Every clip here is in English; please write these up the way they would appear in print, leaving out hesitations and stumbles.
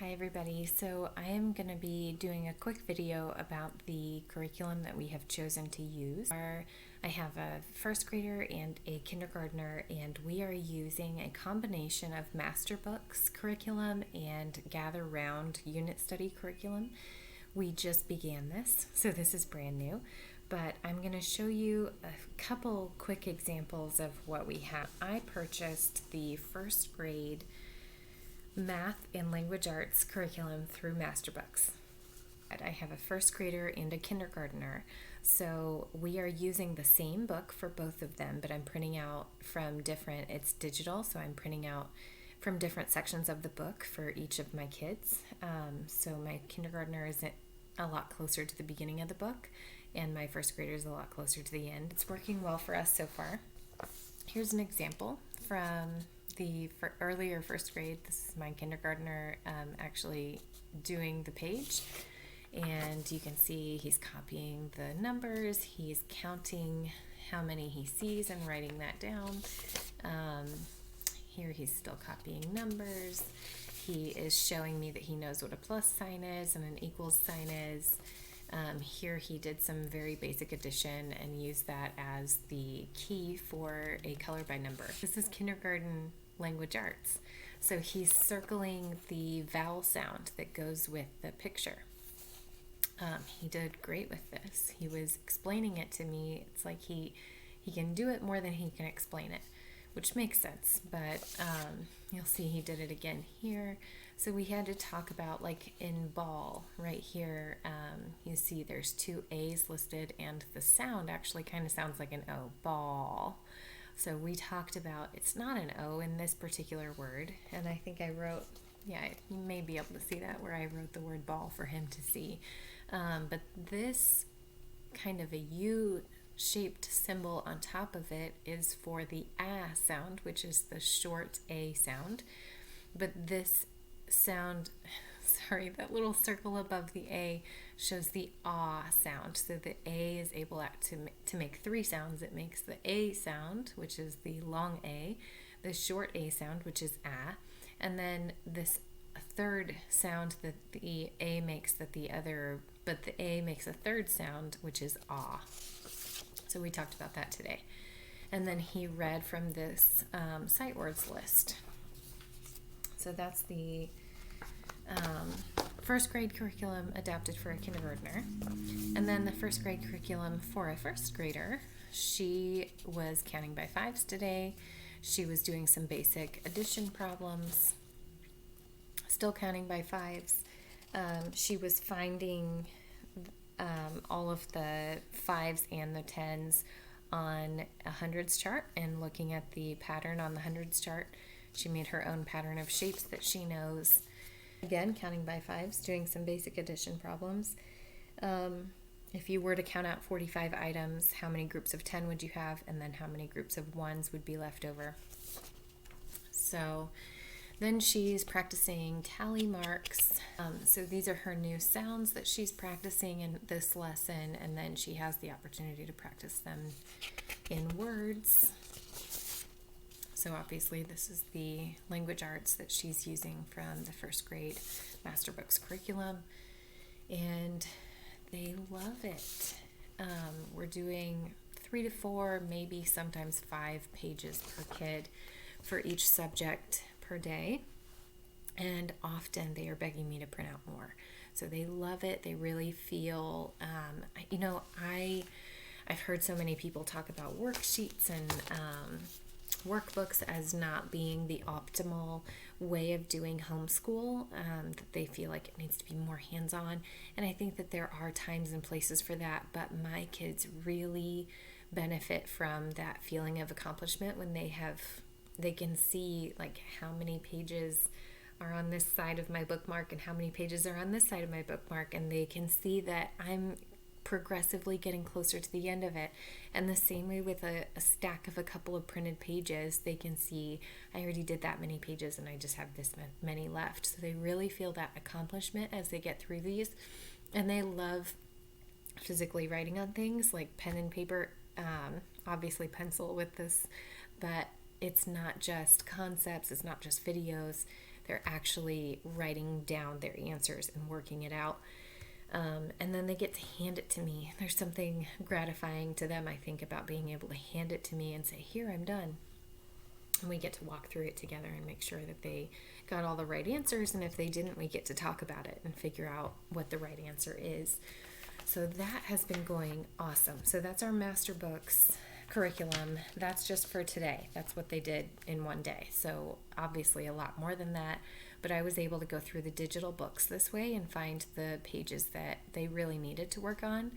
Hi everybody, so I am going to be doing a quick video about the curriculum that we have chosen to use. I have a first grader and a kindergartner, and we are using a combination of master books curriculum and gather round unit study curriculum. We just began this, so this is brand new, but I'm going to show you a couple quick examples of what we have. I purchased the first grade math and language arts curriculum through Masterbooks. I have a first grader and a kindergartner, so we are using the same book for both of them, but I'm printing out from different, it's digital, so I'm printing out from different sections of the book for each of my kids. So my kindergartner is a lot closer to the beginning of the book, and my first grader is a lot closer to the end. It's working well for us so far. Here's an example from the earlier first grade. This is my kindergartner actually doing the page, and you can see he's copying the numbers, he's counting how many he sees and writing that down. Here he's still copying numbers. He is showing me that he knows what a plus sign is and an equals sign is. Here he did some very basic addition and used that as the key for a color by number. This is kindergarten language arts. So he's circling the vowel sound that goes with the picture. He did great with this. He was explaining it to me. It's like he can do it more than he can explain it, which makes sense, but you'll see he did it again here. So we had to talk about, like in ball, right here, you see there's two A's listed, and the sound actually kind of sounds like an O, ball. So we talked about it's not an O in this particular word, and I think I wrote, yeah, you may be able to see that where I wrote the word ball for him to see. But this kind of a U-shaped symbol on top of it is for the A sound, which is the short A sound. But this sound, sorry, that little circle above the A shows the ah sound. So the A is able to make three sounds. It makes the A sound, which is the long A, the short A sound, which is ah, and then this third sound that the A makes but the A makes a third sound, which is ah. So we talked about that today. And then he read from this sight words list. So that's the first grade curriculum adapted for a kindergartner. And then the first grade curriculum for a first grader, she was counting by fives today. She was doing some basic addition problems, still counting by fives. She was finding all of the fives and the tens on a hundreds chart and looking at the pattern on the hundreds chart. She made her own pattern of shapes that she knows. Again, counting by fives, doing some basic addition problems. If you were to count out 45 items, how many groups of 10 would you have, and then how many groups of ones would be left over? So then she's practicing tally marks. So these are her new sounds that she's practicing in this lesson, and then she has the opportunity to practice them in words. So obviously this is the language arts that she's using from the first grade Masterbooks curriculum, and they love it. We're doing 3 to 4, maybe sometimes 5 pages per kid for each subject per day, and often they are begging me to print out more. So they love it. They really feel, I've heard so many people talk about worksheets and workbooks as not being the optimal way of doing homeschool, that they feel like it needs to be more hands-on, and I think that there are times and places for that, but my kids really benefit from that feeling of accomplishment when they can see like how many pages are on this side of my bookmark and how many pages are on this side of my bookmark, and they can see that I'm progressively getting closer to the end of it. And the same way with a stack of a couple of printed pages, they can see I already did that many pages and I just have this many left. So they really feel that accomplishment as they get through these, and they love physically writing on things like pen and paper, obviously pencil with this, but it's not just concepts, it's not just videos. They're actually writing down their answers and working it out. And then they get to hand it to me. There's something gratifying to them, I think, about being able to hand it to me and say, here, I'm done. And we get to walk through it together and make sure that they got all the right answers. And if they didn't, we get to talk about it and figure out what the right answer is. So that has been going awesome. So that's our master books curriculum. That's just for today. That's what they did in one day. So obviously a lot more than that. But I was able to go through the digital books this way and find the pages that they really needed to work on.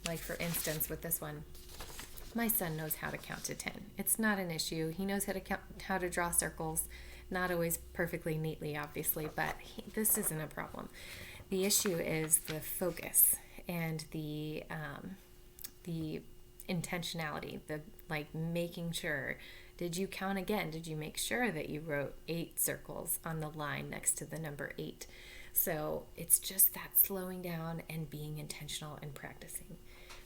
Like for instance, with this one, my son knows how to count to 10. It's not an issue. He knows how to draw circles, not always perfectly neatly, obviously, but this isn't a problem. The issue is the focus and the intentionality, the like making sure. Did you count again? Did you make sure that you wrote 8 circles on the line next to the number 8? So it's just that slowing down and being intentional and practicing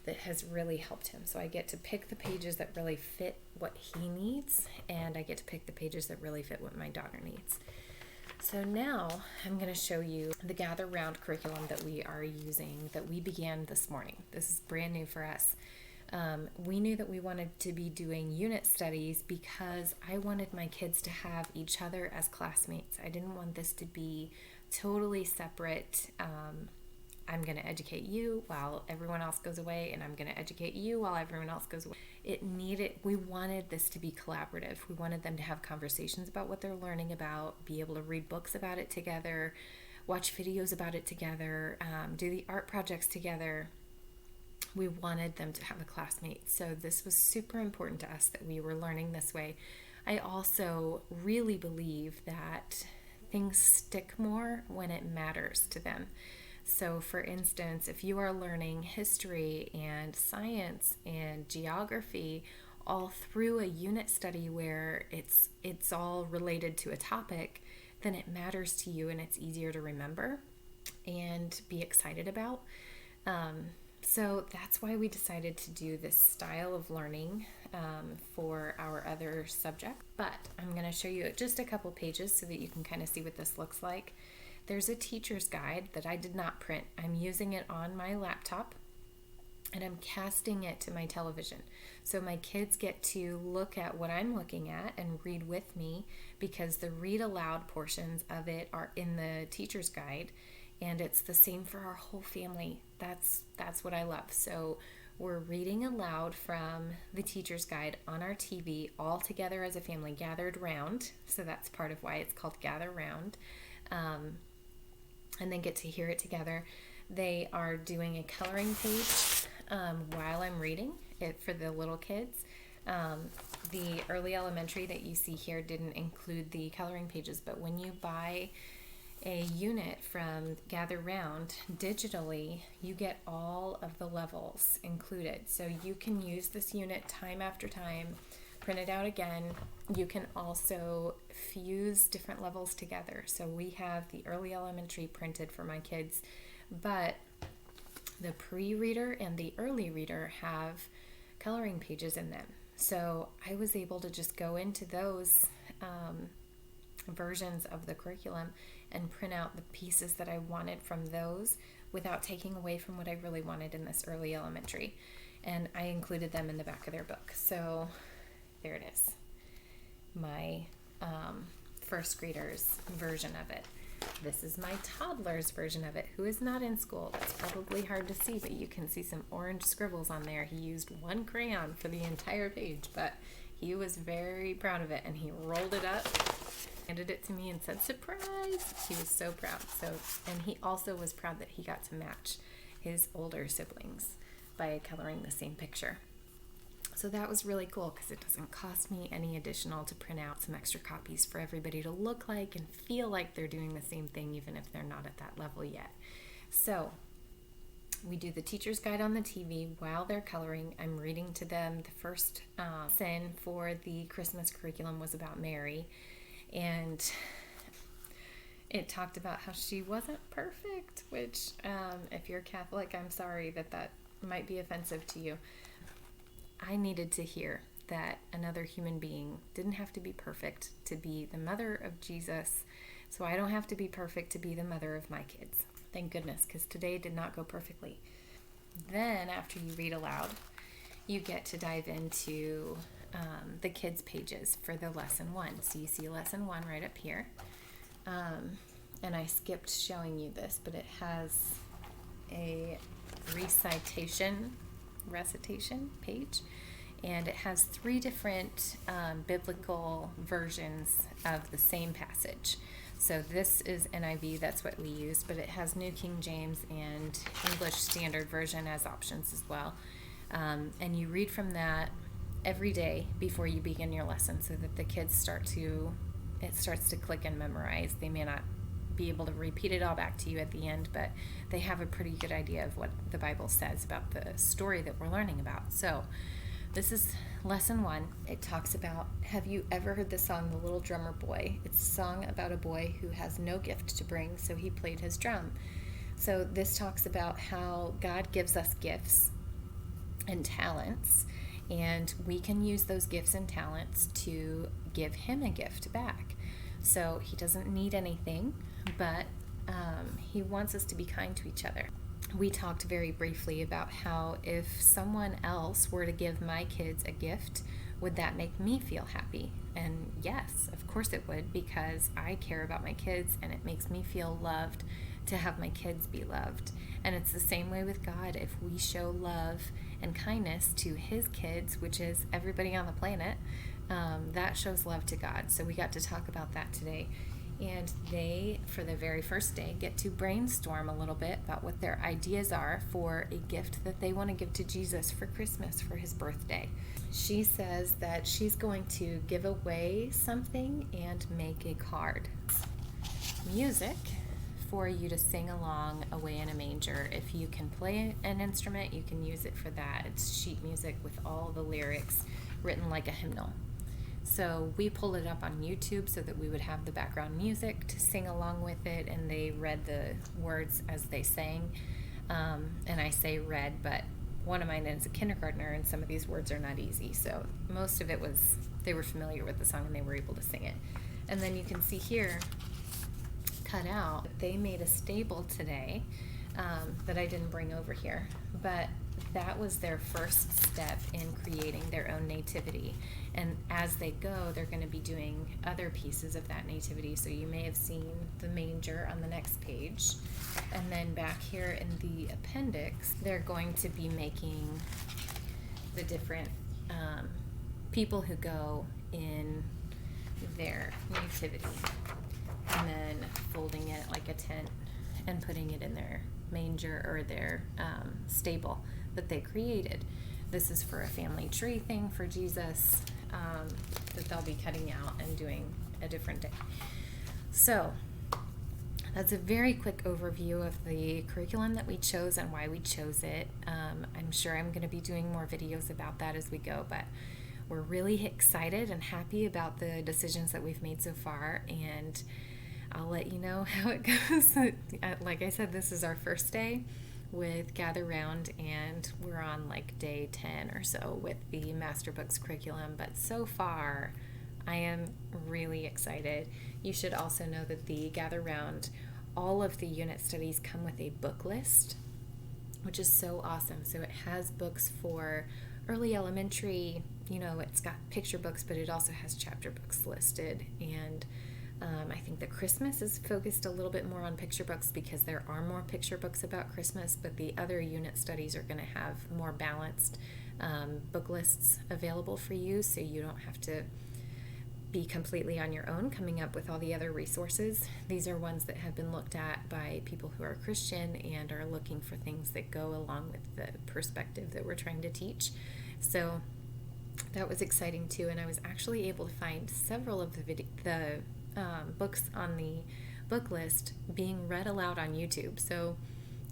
that has really helped him. So I get to pick the pages that really fit what he needs, and I get to pick the pages that really fit what my daughter needs. So now I'm going to show you the Gather Round curriculum that we are using, that we began this morning. This is brand new for us. We knew that we wanted to be doing unit studies because I wanted my kids to have each other as classmates. I didn't want this to be totally separate. I'm going to educate you while everyone else goes away, and I'm going to educate you while everyone else goes away. We wanted this to be collaborative. We wanted them to have conversations about what they're learning about, be able to read books about it together, watch videos about it together, do the art projects together. We wanted them to have a classmate. So this was super important to us that we were learning this way. I also really believe that things stick more when it matters to them. So for instance, if you are learning history and science and geography all through a unit study where it's all related to a topic, then it matters to you and it's easier to remember and be excited about. So that's why we decided to do this style of learning for our other subject. But I'm going to show you just a couple pages so that you can kind of see what this looks like. There's a teacher's guide that I did not print. I'm using it on my laptop and I'm casting it to my television. So my kids get to look at what I'm looking at and read with me, because the read aloud portions of it are in the teacher's guide, and it's the same for our whole family. That's what I love. So we're reading aloud from the teacher's guide on our TV all together as a family, gathered round. So that's part of why it's called Gather Round. And then get to hear it together. They are doing a coloring page while I'm reading it for the little kids. The early elementary that you see here didn't include the coloring pages, but when you buy a unit from Gather Round digitally, you get all of the levels included. So you can use this unit time after time, print it out again. You can also fuse different levels together. So we have the early elementary printed for my kids, but the pre-reader and the early reader have coloring pages in them. So I was able to just go into those versions of the curriculum and print out the pieces that I wanted from those without taking away from what I really wanted in this early elementary. And I included them in the back of their book. So there it is, my first graders version of it. This is my toddler's version of it, who is not in school. That's probably hard to see, but you can see some orange scribbles on there. He used one crayon for the entire page, but he was very proud of it, and he rolled it up, handed it to me, and said, "Surprise!" He was so proud. And he also was proud that he got to match his older siblings by coloring the same picture. So that was really cool because it doesn't cost me any additional to print out some extra copies for everybody to look like and feel like they're doing the same thing, even if they're not at that level yet. So we do the teacher's guide on the TV while they're coloring. I'm reading to them. The first lesson for the Christmas curriculum was about Mary, and it talked about how she wasn't perfect, which if you're Catholic, I'm sorry that might be offensive to you. I needed to hear that another human being didn't have to be perfect to be the mother of Jesus, so I don't have to be perfect to be the mother of my kids. Thank goodness, because today did not go perfectly. Then after you read aloud, you get to dive into the kids' pages for the lesson 1. So you see lesson 1 right up here. And I skipped showing you this, but it has a recitation page, and it has 3 different biblical versions of the same passage. So this is NIV, that's what we used, but it has New King James and English Standard Version as options as well. And you read from that every day before you begin your lesson, so that the kids starts to click and memorize. They may not be able to repeat it all back to you at the end, but they have a pretty good idea of what the Bible says about the story that we're learning about. So this is lesson 1. It talks about, have you ever heard the song The Little Drummer Boy? It's a song about a boy who has no gift to bring, so he played his drum. So this talks about how God gives us gifts and talents, and we can use those gifts and talents to give him a gift back. So he doesn't need anything, but he wants us to be kind to each other. We talked very briefly about how if someone else were to give my kids a gift, would that make me feel happy? And yes, of course it would, because I care about my kids and it makes me feel loved to have my kids be loved. And it's the same way with God. If we show love and kindness to his kids, which is everybody on the planet, that shows love to God. So we got to talk about that today. And they, for the very first day, get to brainstorm a little bit about what their ideas are for a gift that they want to give to Jesus for Christmas, for his birthday. She says that she's going to give away something and make a card. Music for you to sing along away in a manger. If you can play an instrument, you can use it for that. It's sheet music with all the lyrics written like a hymnal. So we pulled it up on YouTube so that we would have the background music to sing along with it, and they read the words as they sang. And I say read, but one of mine is a kindergartner, and some of these words are not easy. So most of it was, they were familiar with the song and they were able to sing it. And then you can see here, cut out, they made a stable today that I didn't bring over here, but that was their first step in creating their own nativity. And as they go, they're going to be doing other pieces of that nativity. So you may have seen the manger on the next page. And then back here in the appendix, they're going to be making the different people who go in their nativity. And then folding it like a tent and putting it in their manger or their stable that they created. This is for a family tree thing for Jesus that they'll be cutting out and doing a different day. So that's a very quick overview of the curriculum that we chose and why we chose it. I'm sure I'm going to be doing more videos about that as we go, but we're really excited and happy about the decisions that we've made so far, and I'll let you know how it goes. Like I said, this is our first day with Gather Round, and we're on like day 10 or so with the Master Books curriculum, but so far I am really excited. You should also know that the Gather Round, all of the unit studies come with a book list, which is so awesome. So it has books for early elementary, it's got picture books, but it also has chapter books listed, and I think that Christmas is focused a little bit more on picture books because there are more picture books about Christmas, but the other unit studies are going to have more balanced book lists available for you, so you don't have to be completely on your own coming up with all the other resources. These are ones that have been looked at by people who are Christian and are looking for things that go along with the perspective that we're trying to teach. So that was exciting too, and I was actually able to find several of the books on the book list being read aloud on YouTube. So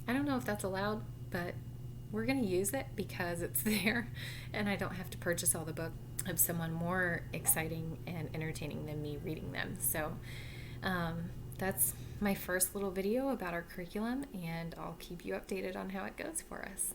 I don't know if that's allowed, but we're going to use it because it's there and I don't have to purchase all the books of someone more exciting and entertaining than me reading them. So that's my first little video about our curriculum, and I'll keep you updated on how it goes for us.